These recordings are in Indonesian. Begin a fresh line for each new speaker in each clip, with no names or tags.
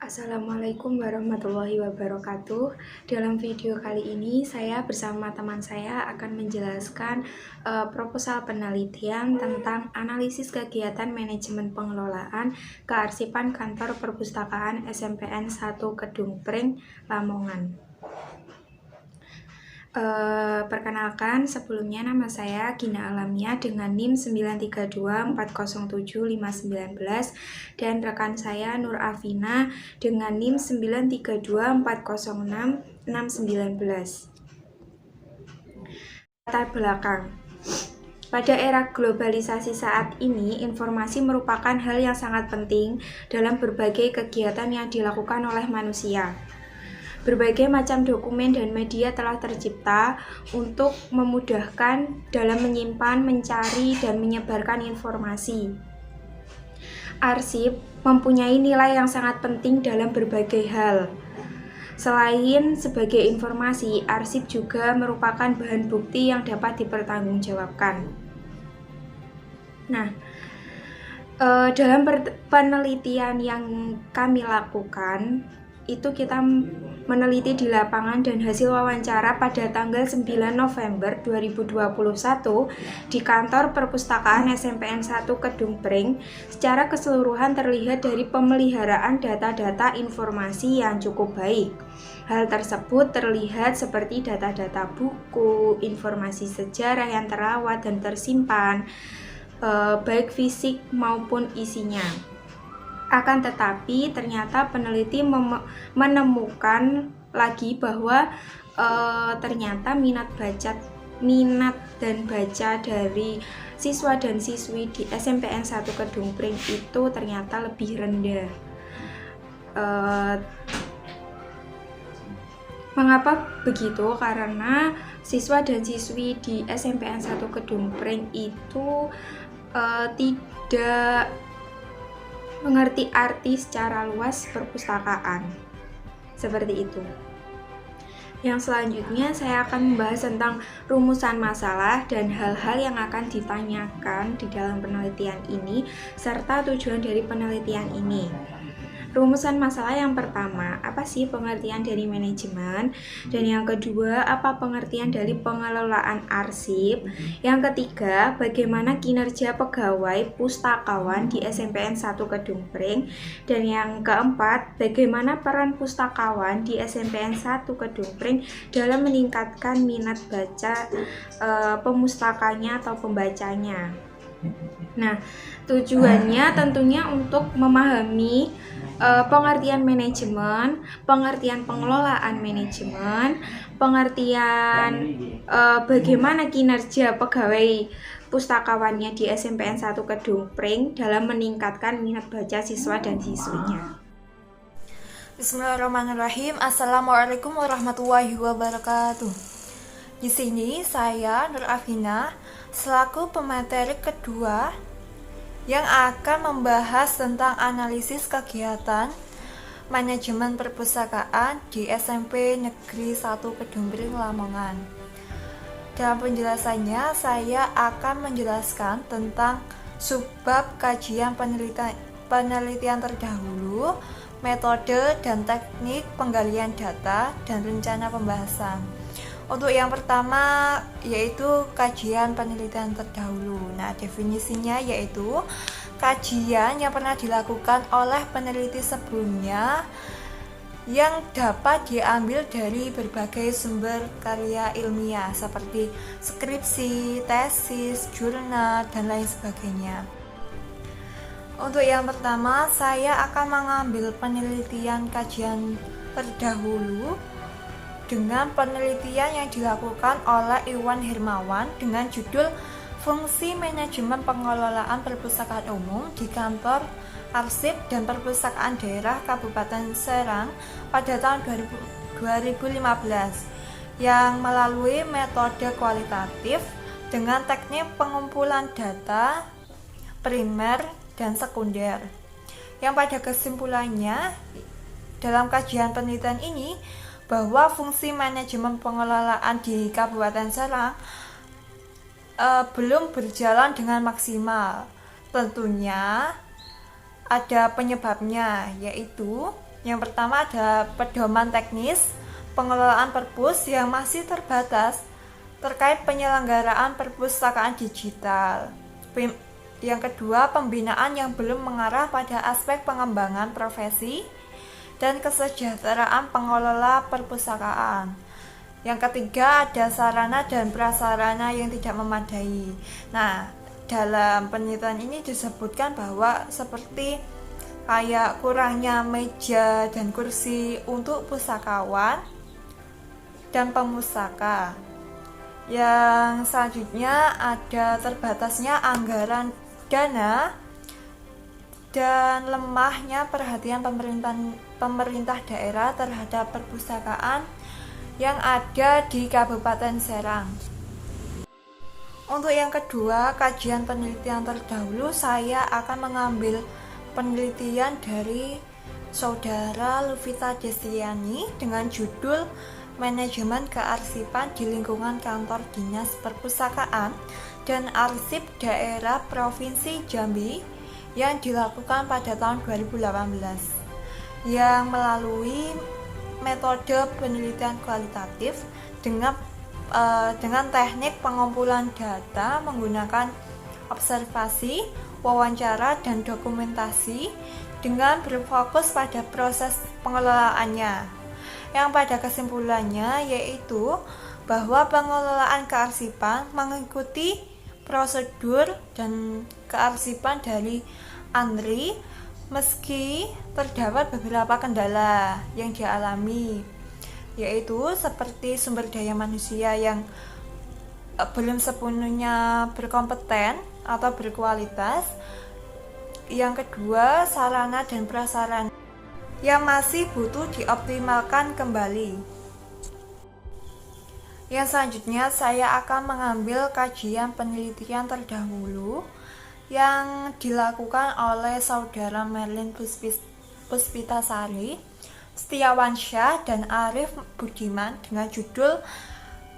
Assalamualaikum warahmatullahi wabarakatuh. Dalam video kali ini saya bersama teman saya akan menjelaskan proposal penelitian tentang analisis kegiatan manajemen pengelolaan kearsipan kantor perpustakaan SMPN 1 Kedung Pring, Lamongan. Perkenalkan, sebelumnya nama saya Gina Alamia dengan NIM 932407519 dan rekan saya Nur Afina dengan NIM 932406619. Latar belakang. Pada era globalisasi saat ini, informasi merupakan hal yang sangat penting dalam berbagai kegiatan yang dilakukan oleh manusia. Berbagai macam dokumen dan media telah tercipta untuk memudahkan dalam menyimpan, mencari, dan menyebarkan informasi. Arsip mempunyai nilai yang sangat penting dalam berbagai hal. Selain sebagai informasi, arsip juga merupakan bahan bukti yang dapat dipertanggungjawabkan. Nah, dalam penelitian yang kami lakukan, itu kita meneliti di lapangan dan hasil wawancara pada tanggal 9 November 2021 di kantor perpustakaan SMPN 1 Kedung Pring secara keseluruhan terlihat dari pemeliharaan data-data informasi yang cukup baik. Hal tersebut terlihat seperti data-data buku, informasi sejarah yang terawat dan tersimpan, baik fisik maupun isinya. Akan tetapi ternyata peneliti menemukan lagi bahwa ternyata minat dan baca dari siswa dan siswi di SMPN 1 Kedung Pring itu ternyata lebih rendah. Mengapa begitu? Karena siswa dan siswi di SMPN 1 Kedung Pring itu tidak mengerti arti secara luas perpustakaan. Seperti itu. Yang selanjutnya saya akan membahas tentang rumusan masalah dan hal-hal yang akan ditanyakan di dalam penelitian ini serta tujuan dari penelitian ini. Rumusan masalah yang pertama, apa sih pengertian dari manajemen? Dan yang kedua, apa pengertian dari pengelolaan arsip? Yang ketiga, bagaimana kinerja pegawai pustakawan di SMPN 1 Kedung Pring? Dan yang keempat, bagaimana peran pustakawan di SMPN 1 Kedung Pring dalam meningkatkan minat baca pemustakanya atau pembacanya? Nah, tujuannya tentunya untuk memahami pengertian manajemen, pengertian pengelolaan manajemen, pengertian bagaimana kinerja pegawai pustakawannya di SMPN 1 Kedung Pring dalam meningkatkan minat baca siswa dan siswinya.
Bismillahirrahmanirrahim. Assalamualaikum warahmatullahi wabarakatuh. Di sini saya Nur Afina selaku pemateri kedua yang akan membahas tentang analisis kegiatan manajemen perpustakaan di SMP Negeri 1 Kedung Pring, Lamongan. Dalam penjelasannya, saya akan menjelaskan tentang subbab kajian penelitian terdahulu, metode dan teknik penggalian data, dan rencana pembahasan. Untuk yang pertama yaitu kajian penelitian terdahulu. Nah, definisinya yaitu kajian yang pernah dilakukan oleh peneliti sebelumnya yang dapat diambil dari berbagai sumber karya ilmiah seperti skripsi, tesis, jurnal, dan lain sebagainya. Untuk yang pertama, saya akan mengambil penelitian kajian terdahulu dengan penelitian yang dilakukan oleh Iwan Hermawan dengan judul Fungsi Manajemen Pengelolaan Perpustakaan Umum di Kantor Arsip dan Perpustakaan Daerah Kabupaten Serang pada tahun 2015 yang melalui metode kualitatif dengan teknik pengumpulan data primer dan sekunder, yang pada kesimpulannya dalam kajian penelitian ini bahwa fungsi manajemen pengelolaan di Kabupaten Serang belum berjalan dengan maksimal. Tentunya ada penyebabnya, yaitu Yang pertama ada pedoman teknis pengelolaan perpus yang masih terbatas terkait penyelenggaraan perpustakaan digital. Yang kedua, pembinaan yang belum mengarah pada aspek pengembangan profesi dan kesejahteraan pengelola perpustakaan. Yang ketiga, ada sarana dan prasarana yang tidak memadai. Nah, dalam penelitian ini disebutkan bahwa seperti kayak kurangnya meja dan kursi untuk pustakawan dan pemustaka. Yang selanjutnya ada terbatasnya anggaran dana dan lemahnya perhatian pemerintah daerah terhadap perpustakaan yang ada di Kabupaten Serang. Untuk yang kedua, kajian penelitian terdahulu, saya akan mengambil penelitian dari Saudara Luvita Destiani dengan judul Manajemen Kearsipan di Lingkungan Kantor Dinas Perpustakaan dan Arsip Daerah Provinsi Jambi yang dilakukan pada tahun 2018 yang melalui metode penelitian kualitatif dengan teknik pengumpulan data menggunakan observasi, wawancara, dan dokumentasi dengan berfokus pada proses pengelolaannya. Yang pada kesimpulannya yaitu bahwa pengelolaan kearsipan mengikuti prosedur dan kearsipan dari ANRI meski terdapat beberapa kendala yang dialami, yaitu seperti sumber daya manusia yang belum sepenuhnya berkompeten atau berkualitas. Yang kedua, sarana dan prasarana yang masih butuh dioptimalkan kembali. Yang selanjutnya saya akan mengambil kajian penelitian terdahulu yang dilakukan oleh Saudara Merlin Puspitasari, Setiawansyah, dan Arif Budiman dengan judul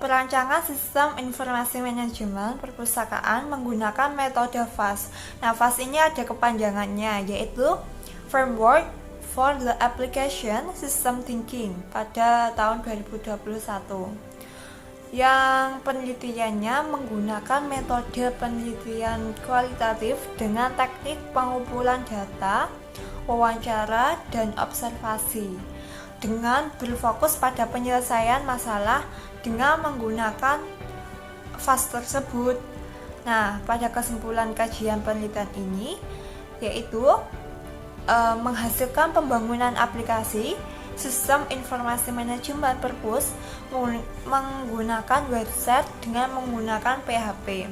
Perancangan Sistem Informasi Manajemen Perpustakaan menggunakan metode FAST. Nah, FAST ini ada kepanjangannya, yaitu Framework for the Application System Thinking pada tahun 2021. Yang penelitiannya menggunakan metode penelitian kualitatif dengan teknik pengumpulan data, wawancara, dan observasi dengan berfokus pada penyelesaian masalah dengan menggunakan FAST tersebut. Nah, pada kesimpulan kajian penelitian ini yaitu menghasilkan pembangunan aplikasi sistem informasi manajemen perpus menggunakan website dengan menggunakan PHP.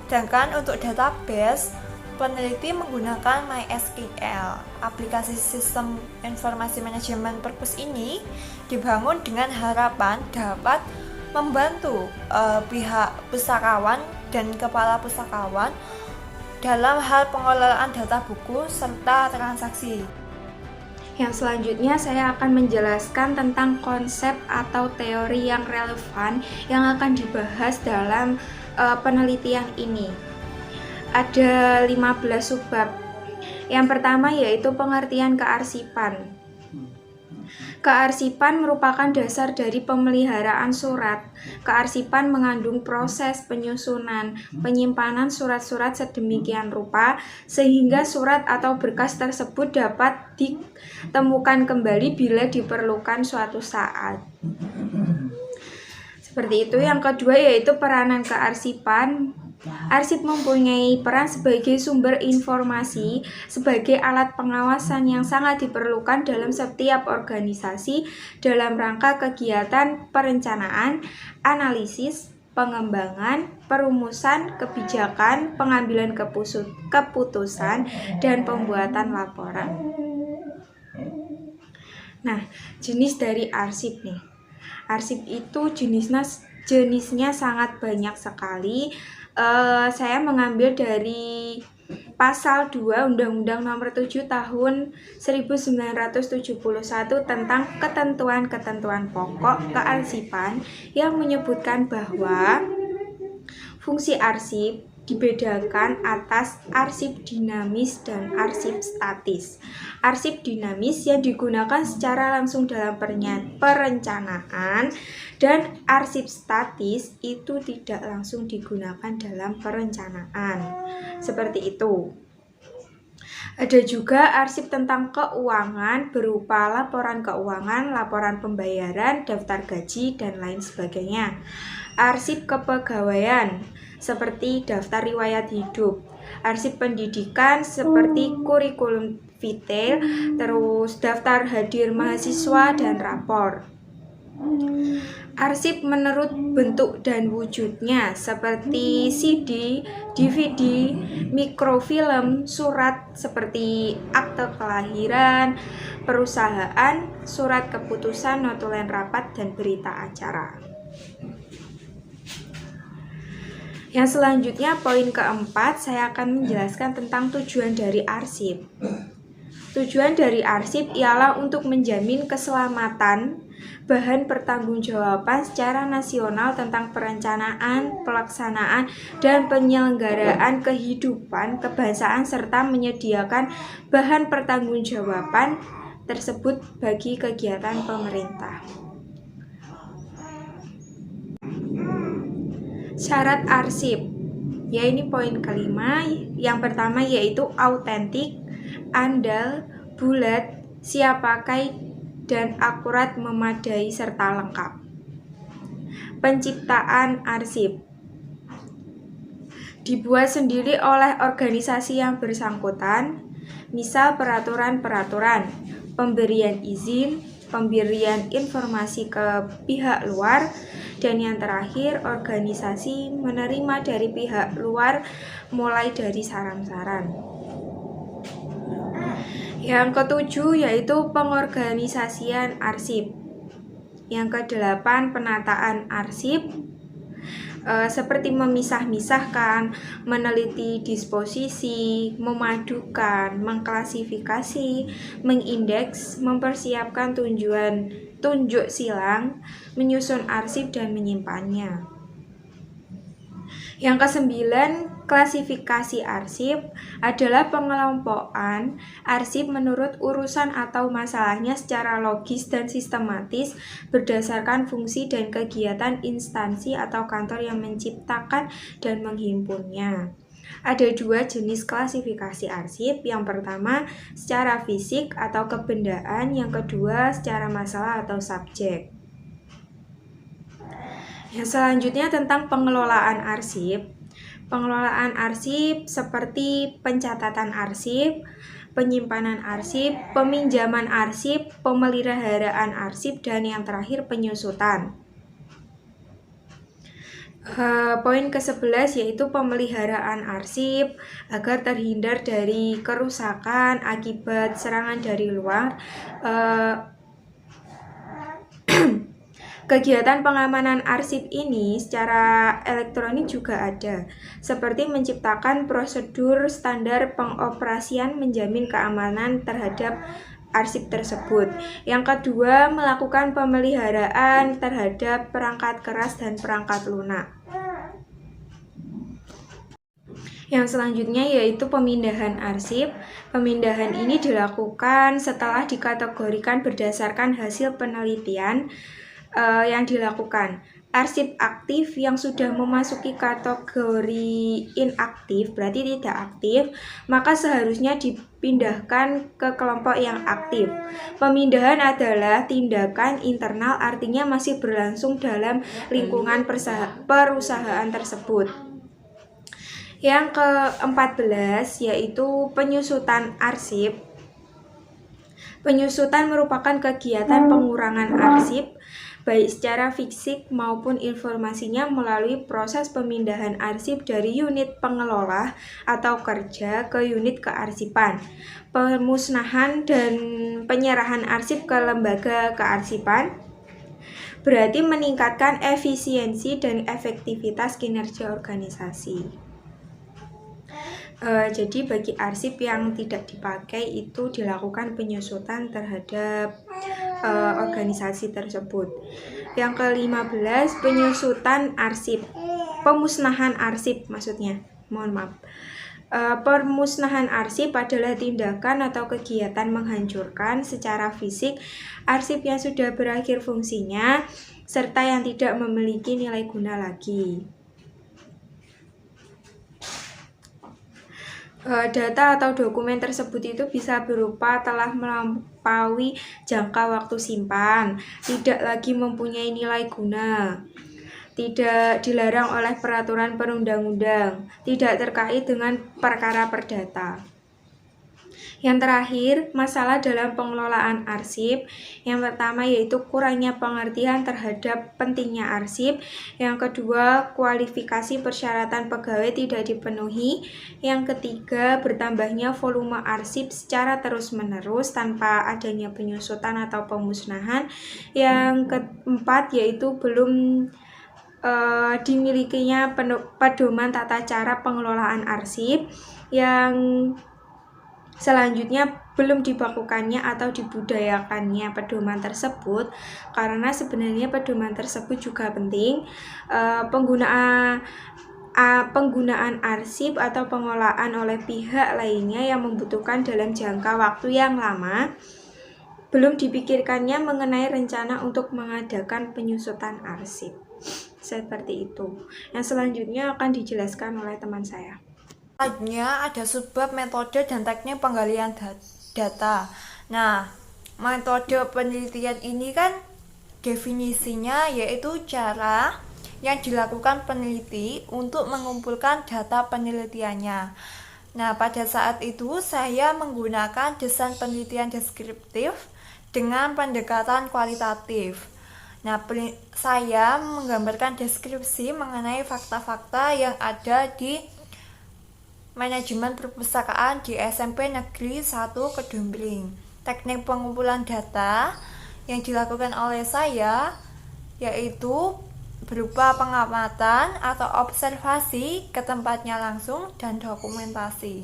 Sedangkan untuk database, peneliti menggunakan MySQL. Aplikasi sistem informasi manajemen perpus ini dibangun dengan harapan dapat membantu pihak pustakawan dan kepala pustakawan dalam hal pengelolaan data buku serta transaksi.
Yang selanjutnya saya akan menjelaskan tentang konsep atau teori yang relevan yang akan dibahas dalam penelitian ini. Ada 15 subbab. Yang pertama yaitu pengertian kearsipan. Kearsipan merupakan dasar dari pemeliharaan surat. Kearsipan mengandung proses penyusunan, penyimpanan surat-surat sedemikian rupa sehingga surat atau berkas tersebut dapat ditemukan kembali bila diperlukan suatu saat. Seperti itu. Yang kedua yaitu peranan kearsipan. Arsip mempunyai peran sebagai sumber informasi, sebagai alat pengawasan yang sangat diperlukan dalam setiap organisasi dalam rangka kegiatan perencanaan, analisis, pengembangan, perumusan kebijakan, pengambilan keputusan, dan pembuatan laporan. Nah, jenis dari arsip nih. Arsip itu jenisnya sangat banyak sekali. Saya mengambil dari Pasal 2 Undang-Undang Nomor 7 Tahun 1971 tentang ketentuan-ketentuan pokok kearsipan yang menyebutkan bahwa fungsi arsip dibedakan atas arsip dinamis dan arsip statis. Arsip dinamis yang digunakan secara langsung dalam perencanaan, dan arsip statis itu tidak langsung digunakan dalam perencanaan. Seperti itu. Ada juga arsip tentang keuangan berupa laporan keuangan, laporan pembayaran, daftar gaji, dan lain sebagainya. Arsip kepegawaian seperti daftar riwayat hidup. Arsip pendidikan seperti kurikulum vitae, terus daftar hadir mahasiswa dan rapor. Arsip menurut bentuk dan wujudnya seperti CD, DVD, mikrofilm, surat seperti akte kelahiran, perusahaan, surat keputusan, notulen rapat, dan berita acara. Yang selanjutnya, poin keempat, saya akan menjelaskan tentang tujuan dari arsip. Tujuan dari arsip ialah untuk menjamin keselamatan bahan pertanggungjawaban secara nasional tentang perencanaan, pelaksanaan, dan penyelenggaraan kehidupan kebangsaan serta menyediakan bahan pertanggungjawaban tersebut bagi kegiatan pemerintah. Syarat arsip, ya ini poin kelima. Yang pertama yaitu autentik, andal, bulat, siap pakai, dan akurat, memadai, serta lengkap. Penciptaan arsip dibuat sendiri oleh organisasi yang bersangkutan, misal peraturan-peraturan, pemberian izin, pemberian informasi ke pihak luar, dan yang terakhir, organisasi menerima dari pihak luar mulai dari saran-saran. Yang ketujuh yaitu pengorganisasian arsip. Yang kedelapan, penataan arsip, seperti memisah-misahkan, meneliti disposisi, memadukan, mengklasifikasi, mengindeks, mempersiapkan tunjuk silang, menyusun arsip, dan menyimpannya. Yang kesembilan, klasifikasi arsip adalah pengelompokan arsip menurut urusan atau masalahnya secara logis dan sistematis berdasarkan fungsi dan kegiatan instansi atau kantor yang menciptakan dan menghimpunnya. Ada dua jenis klasifikasi arsip. Yang pertama, secara fisik atau kebendaan. Yang kedua, secara masalah atau subjek. Yang selanjutnya tentang pengelolaan arsip. Pengelolaan arsip seperti pencatatan arsip, penyimpanan arsip, peminjaman arsip, pemeliharaan arsip, dan yang terakhir penyusutan. Poin ke-11 yaitu pemeliharaan arsip agar terhindar dari kerusakan akibat serangan dari luar. Kegiatan pengamanan arsip ini secara elektronik juga ada, seperti menciptakan prosedur standar pengoperasian menjamin keamanan terhadap arsip tersebut. Yang kedua, melakukan pemeliharaan terhadap perangkat keras dan perangkat lunak. Yang selanjutnya yaitu pemindahan arsip. Pemindahan ini dilakukan setelah dikategorikan berdasarkan hasil penelitian yang dilakukan. Arsip aktif yang sudah memasuki kategori inaktif, berarti tidak aktif, maka seharusnya dipindahkan ke kelompok yang aktif. Pemindahan adalah tindakan internal, artinya masih berlangsung dalam lingkungan perusahaan tersebut. Yang ke-14 yaitu penyusutan arsip. Penyusutan merupakan kegiatan pengurangan arsip baik secara fisik maupun informasinya melalui proses pemindahan arsip dari unit pengelola atau kerja ke unit kearsipan, pemusnahan dan penyerahan arsip ke lembaga kearsipan, berarti meningkatkan efisiensi dan efektivitas kinerja organisasi. Jadi bagi arsip yang tidak dipakai itu dilakukan penyusutan terhadap organisasi tersebut. Yang ke-15, penyusutan arsip, pemusnahan arsip maksudnya. Pemusnahan arsip adalah tindakan atau kegiatan menghancurkan secara fisik arsip yang sudah berakhir fungsinya serta yang tidak memiliki nilai guna lagi. Data atau dokumen tersebut itu bisa berupa telah melampaui jangka waktu simpan, tidak lagi mempunyai nilai guna, tidak dilarang oleh peraturan perundang-undang, tidak terkait dengan perkara perdata. Yang terakhir, masalah dalam pengelolaan arsip. Yang pertama yaitu kurangnya pengertian terhadap pentingnya arsip. Yang kedua, kualifikasi persyaratan pegawai tidak dipenuhi. Yang ketiga, bertambahnya volume arsip secara terus-menerus tanpa adanya penyusutan atau pemusnahan. Yang keempat yaitu belum dimilikinya pedoman tata cara pengelolaan arsip. Yang selanjutnya, belum dibakukannya atau dibudayakannya pedoman tersebut, karena sebenarnya pedoman tersebut juga penting. Penggunaan arsip atau pengolahan oleh pihak lainnya yang membutuhkan dalam jangka waktu yang lama. Belum dipikirkannya mengenai rencana untuk mengadakan penyusutan arsip. Seperti itu. Yang selanjutnya akan dijelaskan oleh teman saya.
Selanjutnya ada subbab metode dan teknik penggalian data. Nah, metode penelitian ini kan definisinya yaitu cara yang dilakukan peneliti untuk mengumpulkan data penelitiannya. Nah, pada saat itu saya menggunakan desain penelitian deskriptif dengan pendekatan kualitatif. Nah, saya menggambarkan deskripsi mengenai fakta-fakta yang ada di Manajemen Perpustakaan di SMP Negeri 1 Kedumring. Teknik pengumpulan data yang dilakukan oleh saya yaitu berupa pengamatan atau observasi ke tempatnya langsung dan dokumentasi.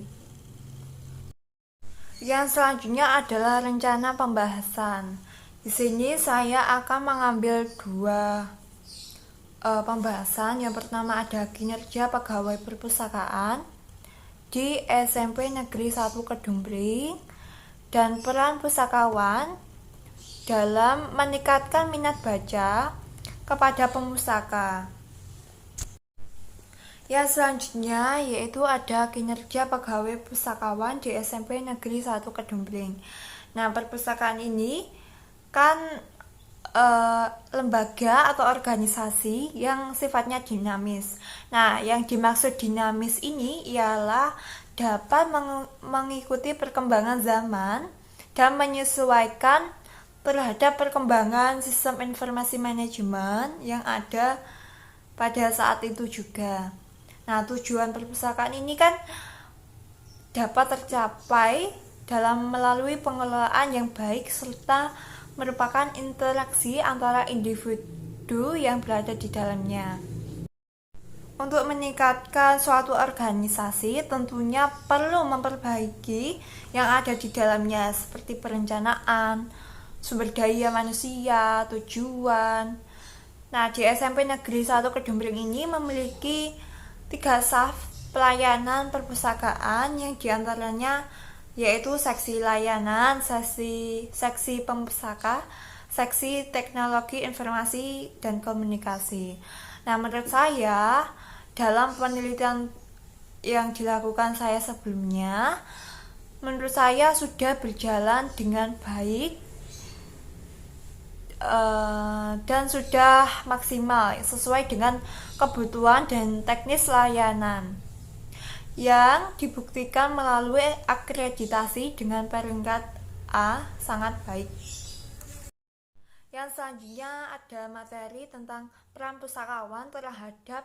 Yang selanjutnya adalah rencana pembahasan. Di sini saya akan mengambil dua pembahasan. Yang pertama ada kinerja pegawai perpustakaan di SMP Negeri 1 Kedumring dan peran pustakawan dalam meningkatkan minat baca kepada pemustaka. Yang selanjutnya yaitu ada kinerja pegawai pustakawan di SMP Negeri 1 Kedumring. Nah, perpustakaan ini kan lembaga atau organisasi yang sifatnya dinamis. Nah, yang dimaksud dinamis ini ialah dapat mengikuti perkembangan zaman dan menyesuaikan terhadap perkembangan sistem informasi manajemen yang ada pada saat itu juga. Nah, tujuan perpustakaan ini kan dapat tercapai dalam melalui pengelolaan yang baik serta merupakan interaksi antara individu yang berada di dalamnya. Untuk meningkatkan suatu organisasi tentunya perlu memperbaiki yang ada di dalamnya seperti perencanaan, sumber daya manusia, tujuan. Nah, di SMP Negeri 1 Kedumring ini memiliki 3 saf pelayanan perpustakaan yang diantaranya yaitu seksi layanan, seksi pempustaka, seksi teknologi informasi dan komunikasi. Nah, menurut saya dalam penelitian yang dilakukan saya sebelumnya, menurut saya sudah berjalan dengan baik dan sudah maksimal sesuai dengan kebutuhan dan teknis layanan yang dibuktikan melalui akreditasi dengan peringkat A sangat baik. Yang selanjutnya ada materi tentang peran pustakawan terhadap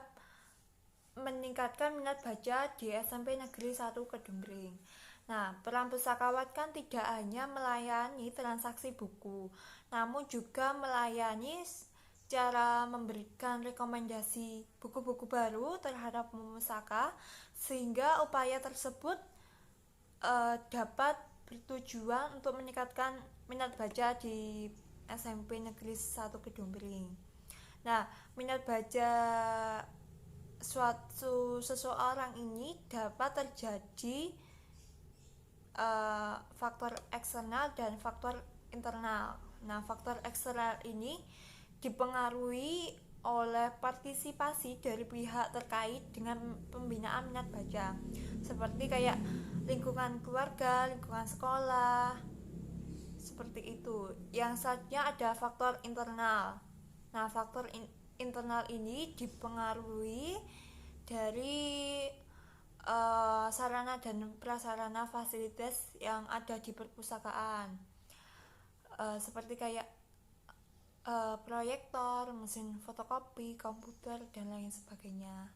meningkatkan minat baca di SMP Negeri 1 Kedumring. Nah, peran pustakawan kan tidak hanya melayani transaksi buku, namun juga melayani cara memberikan rekomendasi buku-buku baru terhadap pemustaka sehingga upaya tersebut dapat bertujuan untuk meningkatkan minat baca di SMP Negeri 1 Kedumring. Nah, minat baca seseorang ini dapat terjadi faktor eksternal dan faktor internal. Nah, faktor eksternal ini dipengaruhi oleh partisipasi dari pihak terkait dengan pembinaan minat baca, seperti kayak lingkungan keluarga, lingkungan sekolah, seperti itu. Yang selanjutnya ada faktor internal. Nah, faktor internal ini dipengaruhi dari sarana dan prasarana fasilitas yang ada di perpustakaan, seperti kayak proyektor, mesin fotokopi, komputer, dan lain sebagainya.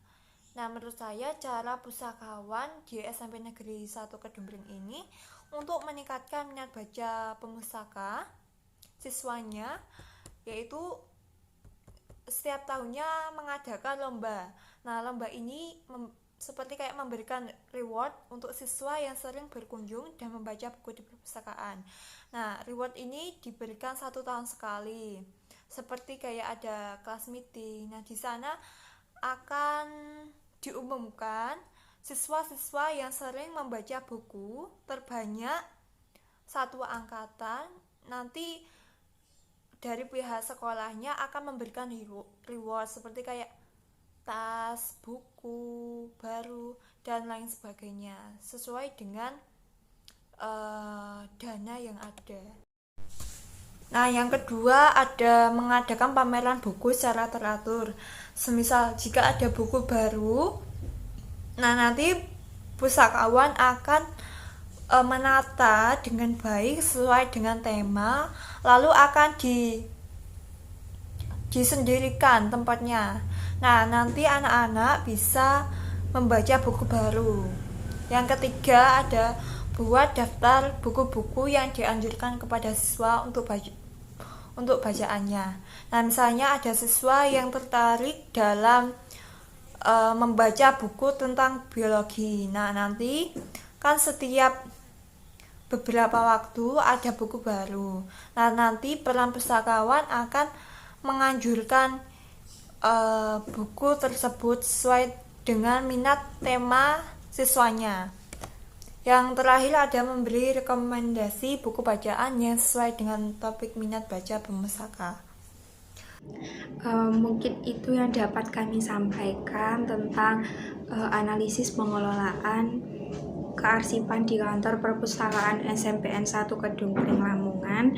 Nah, menurut saya cara pustakawan di SMP Negeri 1 Kedungbreng ini untuk meningkatkan minat baca pemustaka siswanya, yaitu setiap tahunnya mengadakan lomba. Nah, lomba ini seperti kayak memberikan reward untuk siswa yang sering berkunjung dan membaca buku di perpustakaan. Nah, reward ini diberikan 1 tahun sekali, seperti kayak ada kelas meeting. Nah, di sana akan diumumkan siswa-siswa yang sering membaca buku terbanyak satu angkatan. Nanti dari pihak sekolahnya akan memberikan reward seperti kayak tas, buku baru, dan lain sebagainya sesuai dengan dana yang ada. Nah, yang kedua ada mengadakan pameran buku secara teratur. Semisal jika ada buku baru, nah nanti pustakawan akan menata dengan baik sesuai dengan tema, lalu akan disendirikan tempatnya. Nah, nanti anak-anak bisa membaca buku baru. Yang ketiga ada buat daftar buku-buku yang dianjurkan kepada siswa untuk bacaannya. Nah, misalnya ada siswa yang tertarik dalam membaca buku tentang biologi. Nah, nanti kan setiap beberapa waktu ada buku baru. Nah, nanti peran pustakawan akan menganjurkan buku tersebut sesuai dengan minat tema siswanya. Yang terakhir ada memberi rekomendasi buku bacaan yang sesuai dengan topik minat baca pemustaka.
Mungkin itu yang dapat kami sampaikan tentang analisis pengelolaan kearsipan di kantor perpustakaan SMPN 1 Kedungbreng Lamongan.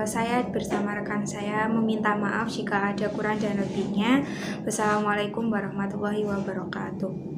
Saya bersama rekan saya meminta maaf jika ada kurang dan lebihnya. Wassalamualaikum warahmatullahi wabarakatuh.